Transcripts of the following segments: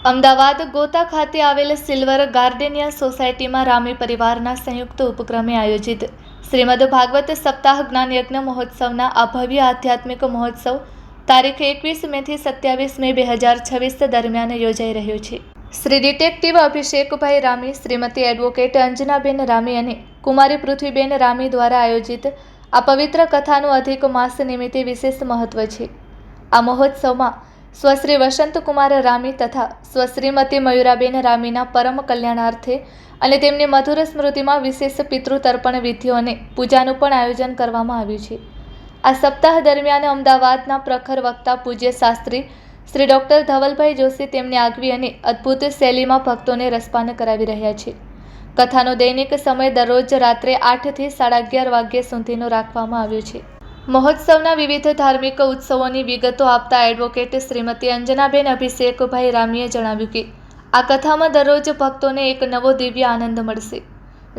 અમદાવાદ ગોતા ખાતે આવેલ સિલ્વર ગાર્ડેનિયા સોસાયટીમાં રામી પરિવારના સંયુક્ત ઉપક્રમે આયોજિત શ્રીમદ ભાગવત સપ્તાહ જ્ઞાન યજ્ઞ મહોત્સવના આ ભવ્ય આધ્યાત્મિક મહોત્સવ તારીખ 21 મેથી 27 મે 2026 દરમિયાન યોજાઈ રહ્યો છે। શ્રી ડિટેક્ટિવ અભિષેકભાઈ રામી, શ્રીમતી એડવોકેટ અંજનાબેન રામી અને કુમારી પૃથ્વીબેન રામી દ્વારા આયોજિત આ પવિત્ર કથાનું અધિક માસ નિમિત્તે વિશેષ મહત્વ છે। આ મહોત્સવમાં સ્વશ્રી વસંતકુમાર રામી તથા સ્વશ્રીમતી મયુરાબેન રામીના પરમ કલ્યાણાર્થે અને તેમની મધુર સ્મૃતિમાં વિશેષ પિતૃતર્પણ વિધિઓ અને પૂજાનું પણ આયોજન કરવામાં આવ્યું છે। આ સપ્તાહ દરમિયાન અમદાવાદના પ્રખર વક્તા પૂજ્ય શાસ્ત્રી શ્રી ડૉક્ટર ધવલભાઈ જોશી તેમની આગવી અને અદ્ભુત શૈલીમાં ભક્તોને રસપાન કરાવી રહ્યા છે। કથાનો દૈનિક સમય દરરોજ રાત્રે 8 થી 11:30 વાગ્યા સુધીનો રાખવામાં આવ્યો છે। મહોત્સવના વિવિધ ધાર્મિક ઉત્સવોની વિગતો આપતા એડવોકેટ શ્રીમતી અંજનાબેન અભિષેકભાઈ રામીએ જણાવ્યું કે આ કથામાં દરરોજ ભક્તોને એક નવો દિવ્ય આનંદ મળશે,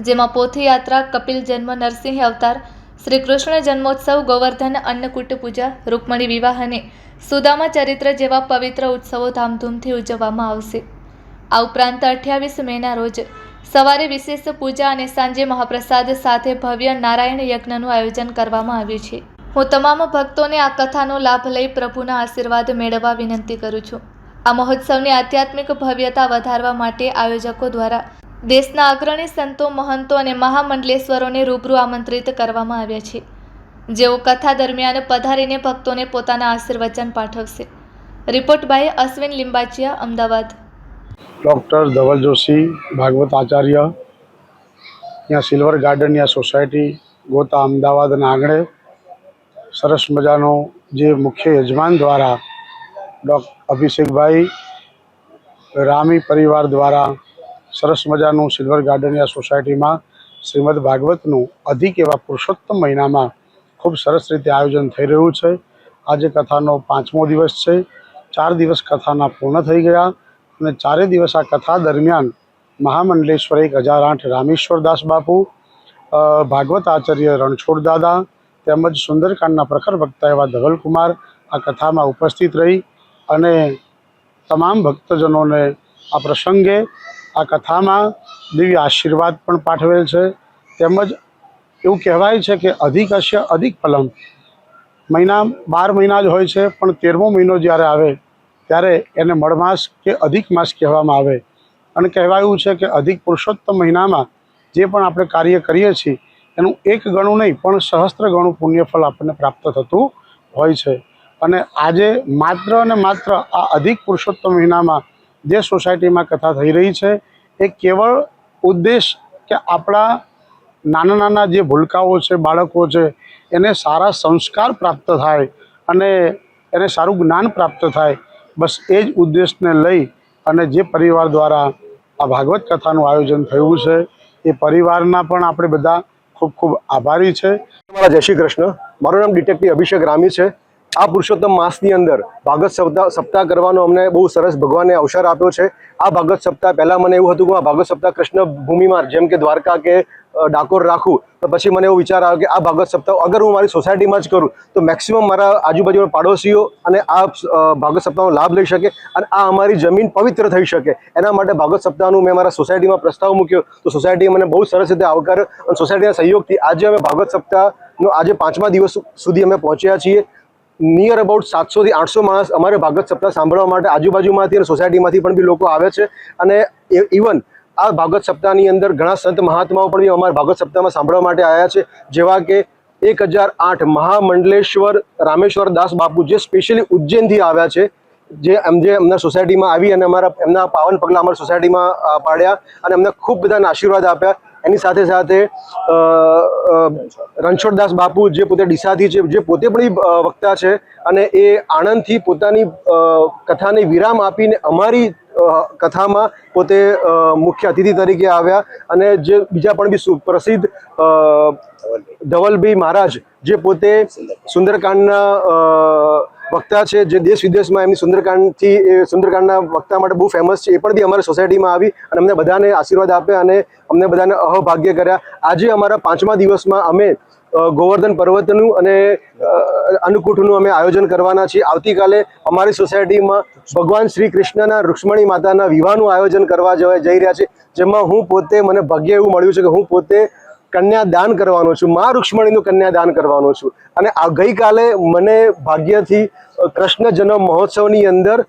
જેમાં પોથીયાત્રા, કપિલ જન્મ, નરસિંહ અવતાર, શ્રી કૃષ્ણ જન્મોત્સવ, ગોવર્ધન અન્નકૂટ પૂજા, રૂકમણી વિવાહ અને સુદામા ચરિત્ર જેવા પવિત્ર ઉત્સવો ધામધૂમથી ઉજવવામાં આવશે। આ ઉપરાંત 28 મેના રોજ સવારે વિશેષ પૂજા અને સાંજે મહાપ્રસાદ સાથે ભવ્ય નારાયણ યજ્ઞનું આયોજન કરવામાં આવ્યું છે। હું તમામ ભક્તોને આ કથાનો લાભ લઈ પ્રભુના આશીર્વાદ મેળવવા વિનંતી કરું છું। આ મહોત્સવની આધ્યાત્મિક ભવ્યતા વધારવા માટે આયોજકો દ્વારા દેશના અગ્રણી સંતો, મહંતો અને મહામંડલેશ્વરોને રૂબરૂ આમંત્રિત કરવામાં આવ્યા છે, જેઓ કથા દરમિયાન પધારીને ભક્તોને પોતાના આશીર્વચન પાઠવશે। Report by Ashwin Limbachiya, Ahmedabad. Doctor Dhaval Joshi, ભાગવત આચાર્ય, અહીંયા સિલ્વર ગાર્ડનિયા સોસાયટી ગોતા અમદાવાદના આંગણે સરસ મજાનો જે મુખ્ય યજમાન દ્વારા અભિષેકભાઈ રામી પરિવાર દ્વારા સરસ મજાનું સિલ્વર ગાર્ડનિયા સોસાયટીમાં શ્રીમદ ભાગવતનું અધિક એવા પુરુષોત્તમ મહિનામાં ખૂબ સરસ રીતે આયોજન થઈ રહ્યું છે। આજે કથાનો 5મો દિવસ છે। 4 દિવસ કથાના પૂર્ણ થઈ ગયા અને 4 દિવસ આ કથા દરમિયાન મહામંડલેશ્વર 1008 રામેશ્વરદાસ બાપુ, ભાગવત આચાર્ય રણછોડ દાદા તેમજ સુંદરકાંડના પ્રખર વક્તા એવા ધવલકુમાર આ કથામાં ઉપસ્થિત રહી અને તમામ ભક્તજનોને આ પ્રસંગે આ કથામાં દિવ્ય આશીર્વાદ પણ પાઠવેલ છે। તેમજ એવું કહેવાય છે કે અધિકસ્ય અધિક ફલમ, મહિના 12 મહિના જ હોય છે, પણ 13મો મહિનો જ્યારે આવે ત્યારે એને મળમાસ કે અધિક માસ કહેવામાં આવે અને કહેવાયું છે કે અધિક પુરુષોત્તમ મહિનામાં જે પણ આપણે કાર્ય કરીએ છીએ એનું 1 ગણું નહીં પણ સહસ્ત્ર ગણું પુણ્યફળ આપણને પ્રાપ્ત થતું હોય છે। અને આજે માત્ર અને માત્ર આ અધિક પુરુષોત્તમ મહિનામાં જે સોસાયટીમાં કથા થઈ રહી છે એ કેવળ ઉદ્દેશ કે આપણા નાના નાના જે ભૂલકાઓ છે, બાળકો છે, એને સારા સંસ્કાર પ્રાપ્ત થાય અને એને સારું જ્ઞાન પ્રાપ્ત થાય, બસ એ જ ઉદ્દેશને લઈ અને જે પરિવાર દ્વારા આ ભાગવત કથાનું આયોજન થયું છે એ પરિવારના પણ આપણે બધા ખૂબ ખૂબ આભારી છે। મારા જય શ્રી કૃષ્ણ। મારું નામ ડિટેક્ટિવ અભિષેક રામી છે। આ પુરુષોત્તમ માસની અંદર ભાગવત સપ્તાહ કરવાનો અમને બહુ સરસ ભગવાને અવસર આપ્યો છે। આ ભાગવત સપ્તાહ પહેલાં મને એવું હતું કે આ ભાગવત સપ્તાહ કૃષ્ણ ભૂમિમાં જેમ કે દ્વારકા કે ડાકોર રાખું, તો પછી મને એવો વિચાર આવ્યો કે આ ભાગવત સપ્તાહ અગર હું મારી સોસાયટીમાં જ કરું તો મેક્સિમમ મારા આજુબાજુના પાડોશીઓ અને આ ભાગવત સપ્તાહનો લાભ લઈ શકે અને આ અમારી જમીન પવિત્ર થઈ શકે। એના માટે ભાગવત સપ્તાહનું મેં મારા સોસાયટીમાં પ્રસ્તાવ મૂક્યો તો સોસાયટીએ મને બહુ સરસ રીતે આવકાર્યો અને સોસાયટીના સહયોગથી આજે અમે ભાગવત સપ્તાહનો આજે 5મા દિવસ સુધી અમે પહોંચ્યા છીએ। નિયર અબાઉટ 700 થી 800 માણસ અમારે ભાગવત સપ્તાહ સાંભળવા માટે આજુબાજુમાંથી અને સોસાયટીમાંથી પણ બી લોકો આવે છે અને ઇવન આ ભાગવત સપ્તાહની અંદર ઘણા સંત મહાત્માઓ પણ બી અમારા ભાગવત સપ્તાહમાં સાંભળવા માટે આવ્યા છે, જેવા કે 1008 મહામંડલેશ્વર રામેશ્વર દાસ બાપુ જે સ્પેશિયલી ઉજ્જૈનથી આવ્યા છે, જે એમના સોસાયટીમાં આવી અને એમના પાવન પગલાં અમારી સોસાયટીમાં પાડ્યા અને એમને ખૂબ બધાને આશીર્વાદ આપ્યા। એની સાથે સાથે રણછોડદાસ બાપુ જે પોતે ડીસાથી છે, જે પોતે પણ વક્તા છે અને એ આણંદથી પોતાની કથાને વિરામ આપીને અમારી કથામાં પોતે મુખ્ય અતિથિ તરીકે આવ્યા અને જે બીજા પણ બી સુપ્રસિદ્ધ ધવલભાઈ મહારાજ જે પોતે સુંદરકાંડના વક્તા છે, જે દેશ વિદેશમાં એમની સુંદરકાંડના વક્તા માટે બહુ ફેમસ છે, એ પણ બી અમારી સોસાયટીમાં આવી અને અમને બધાને આશીર્વાદ આપ્યા અને અમને બધાને અહોભાગ્ય કર્યા। આજે અમારા 5મા દિવસમાં અમે ગોવર્ધન પર્વતનું અને અન્નકૂટનું અમે આયોજન કરવાના છીએ. આવતીકાલે અમારી સોસાયટીમાં ભગવાન શ્રી કૃષ્ણના રૂક્ષ્મણી માતાના વિવાહનું આયોજન કરવા જઈ રહ્યા છે, જેમાં હું પોતે મને ભાગ્ય એવું મળ્યું છે કે હું પોતે કન્યાદાન કરવાનો છું, મા રૂક્ષ્મણીનું કન્યાદાન કરવાનો છું. અને આ ગઈકાલે મને ભાગ્યથી કૃષ્ણ જન્મ મહોત્સવની અંદર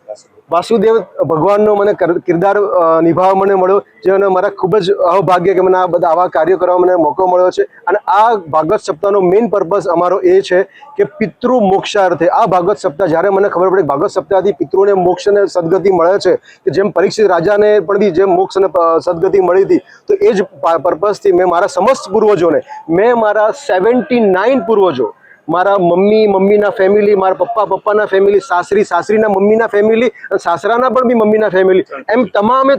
વાસુદેવ ભગવાનનો મને કિરદાર નિભાવવા મને મળ્યો, જેનો મારા ખૂબ જ અભાગ્ય કે મને આ બધા આવા કાર્યો કરવા મને મોકો મળ્યો છે. અને આ ભાગવત સપ્તાહનો મેઇન પર્પઝ અમારો એ છે કે પિતૃ મોક્ષાર્થે આ ભાગવત સપ્તાહ, જ્યારે મને ખબર પડી ભાગવત સપ્તાહથી પિતૃને મોક્ષ અને સદગતિ મળે છે, કે જેમ પરીક્ષિત રાજાને પણ બી જેમ મોક્ષ અને સદગતિ મળી હતી, તો એ જ પર્પઝથી મેં મારા સમસ્ત પૂર્વજોને, મેં મારા 79 પૂર્વજો, મારા મમ્મીના ફેમિલી, મારા પપ્પાના ફેમિલી, સાસરીના મમ્મીના ફેમિલી અને સાસરાના પણ બી મમ્મીના ફેમિલી, એમ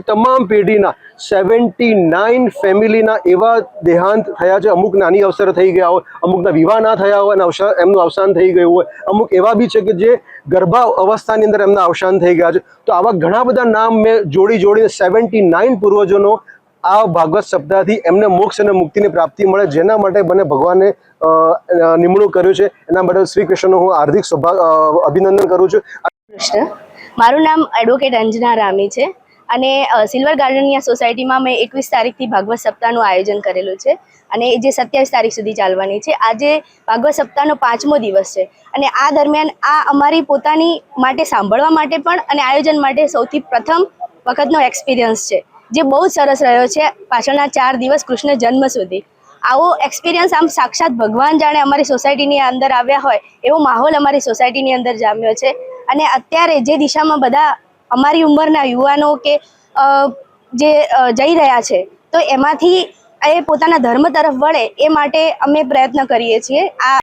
તમામ પેઢીના 79 ફેમિલીના એવા દેહાંત થયા છે. અમુક નાની અવસર થઈ ગયા હોય, અમુકના વિવાહ ના થયા હોય અને એમનું અવસાન થઈ ગયું હોય, અમુક એવા બી છે કે જે ગર્ભા અવસ્થાની અંદર એમના અવસાન થઈ ગયા છે. તો આવા ઘણા બધા નામ મેં જોડીને 79 પૂર્વજોનો આ ભાગવત સપ્તાહથી એમને મોક્ષ અને મુક્તિની પ્રાપ્તિ મળે, જેના માટે મને ભગવાને નિમણૂક કર્યું છે. એના માટે શ્રી કૃષ્ણનો હું હાર્દિક અભિનંદન કરું છું. કૃષ્ણ, મારું નામ એડવોકેટ અંજના રામી છે અને સિલ્વર ગાર્ડનિયા સોસાયટીમાં મેં 21 તારીખથી ભાગવત સપ્તાહનું આયોજન કરેલું છે અને જે 27 તારીખ સુધી ચાલવાની છે. આજે ભાગવત સપ્તાહનો 5મો દિવસ છે અને આ દરમિયાન આ અમારી પોતાની માટે સાંભળવા માટે પણ અને આયોજન માટે સૌથી પ્રથમ વખતનો એક્સપિરિયન્સ છે, જે બહુ જ સરસ રહ્યો છે. પાછળના 4 દિવસ કૃષ્ણ જન્મ સુધી આવો એક્સપિરિયન્સ, આમ સાક્ષાત ભગવાન જાણે અમારી સોસાયટીની અંદર આવ્યા હોય એવો માહોલ અમારી સોસાયટીની અંદર જામ્યો છે. અને અત્યારે જે દિશામાં બધા અમારી ઉંમરના યુવાનો કે જે જઈ રહ્યા છે, તો એમાંથી એ પોતાના ધર્મ તરફ વળે એ માટે અમે પ્રયત્ન કરીએ છીએ. આ